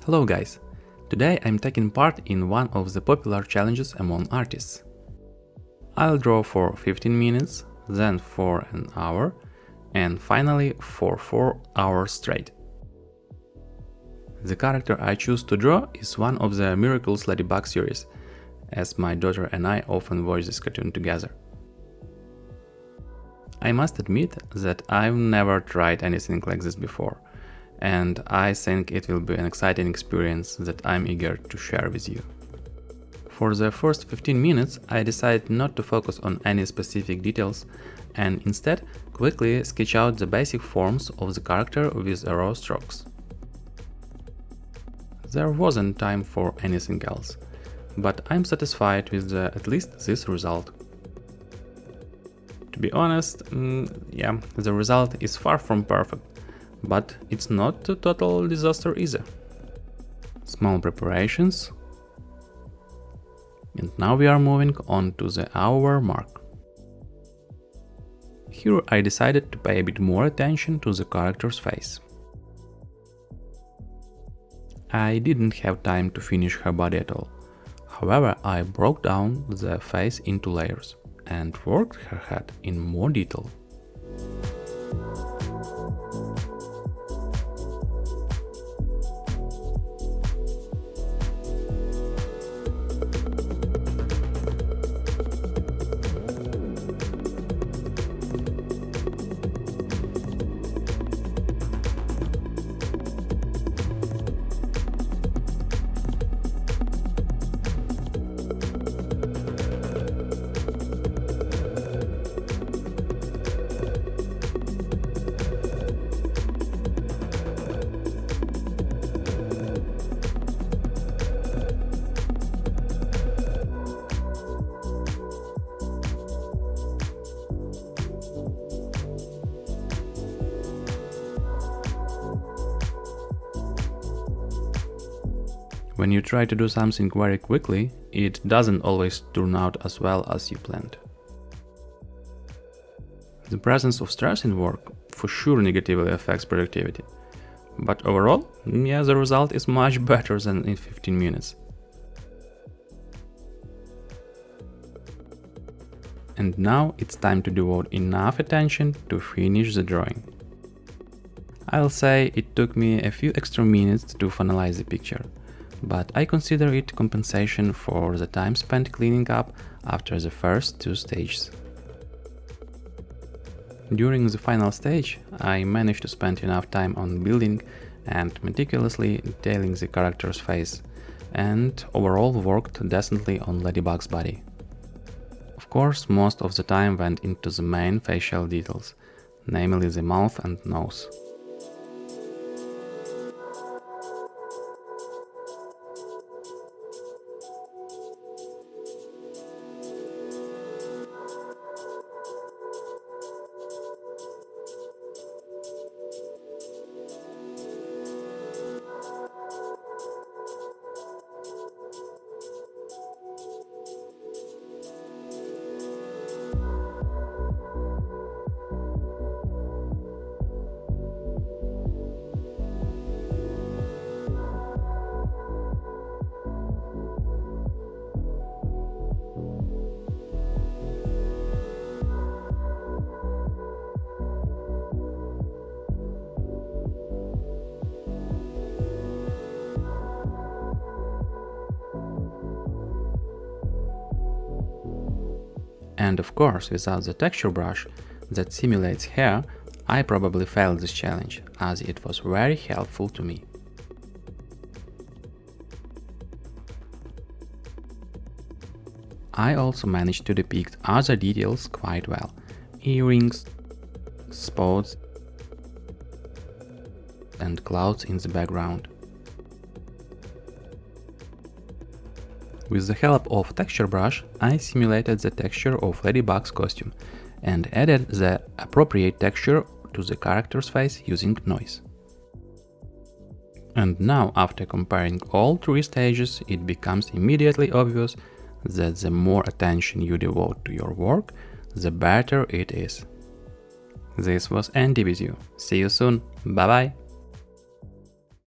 Hello guys! Today I'm taking part in one of the popular challenges among artists. I'll draw for 15 minutes, then for an hour, and finally for 4 hours straight. The character I choose to draw is one of the Miraculous Ladybug series, as my daughter and I often watch this cartoon together. I must admit that I've never tried anything like this before, and I think it will be an exciting experience that I'm eager to share with you. For the first 15 minutes, I decided not to focus on any specific details and instead quickly sketch out the basic forms of the character with raw strokes. There wasn't time for anything else, but I'm satisfied with at least this result. To be honest, the result is far from perfect, but it's not a total disaster either. Small preparations, and now we are moving on to the hour mark. Here I decided to pay a bit more attention to the character's face. I didn't have time to finish her body at all. However, I broke down the face into layers and worked her head in more detail. When you try to do something very quickly, it doesn't always turn out as well as you planned. The presence of stress in work for sure negatively affects productivity, but overall, the result is much better than in 15 minutes. And now it's time to devote enough attention to finish the drawing. I'll say it took me a few extra minutes to finalize the picture, but I consider it compensation for the time spent cleaning up after the first two stages. During the final stage, I managed to spend enough time on building and meticulously detailing the character's face, and overall worked decently on Ladybug's body. Of course, most of the time went into the main facial details, namely the mouth and nose. And of course, without the texture brush that simulates hair, I probably failed this challenge, as it was very helpful to me. I also managed to depict other details quite well: earrings, spots, and clouds in the background. With the help of texture brush, I simulated the texture of Ladybug's costume and added the appropriate texture to the character's face using noise. And now, after comparing all three stages, it becomes immediately obvious that the more attention you devote to your work, the better it is. This was Andy with you. See you soon. Bye bye.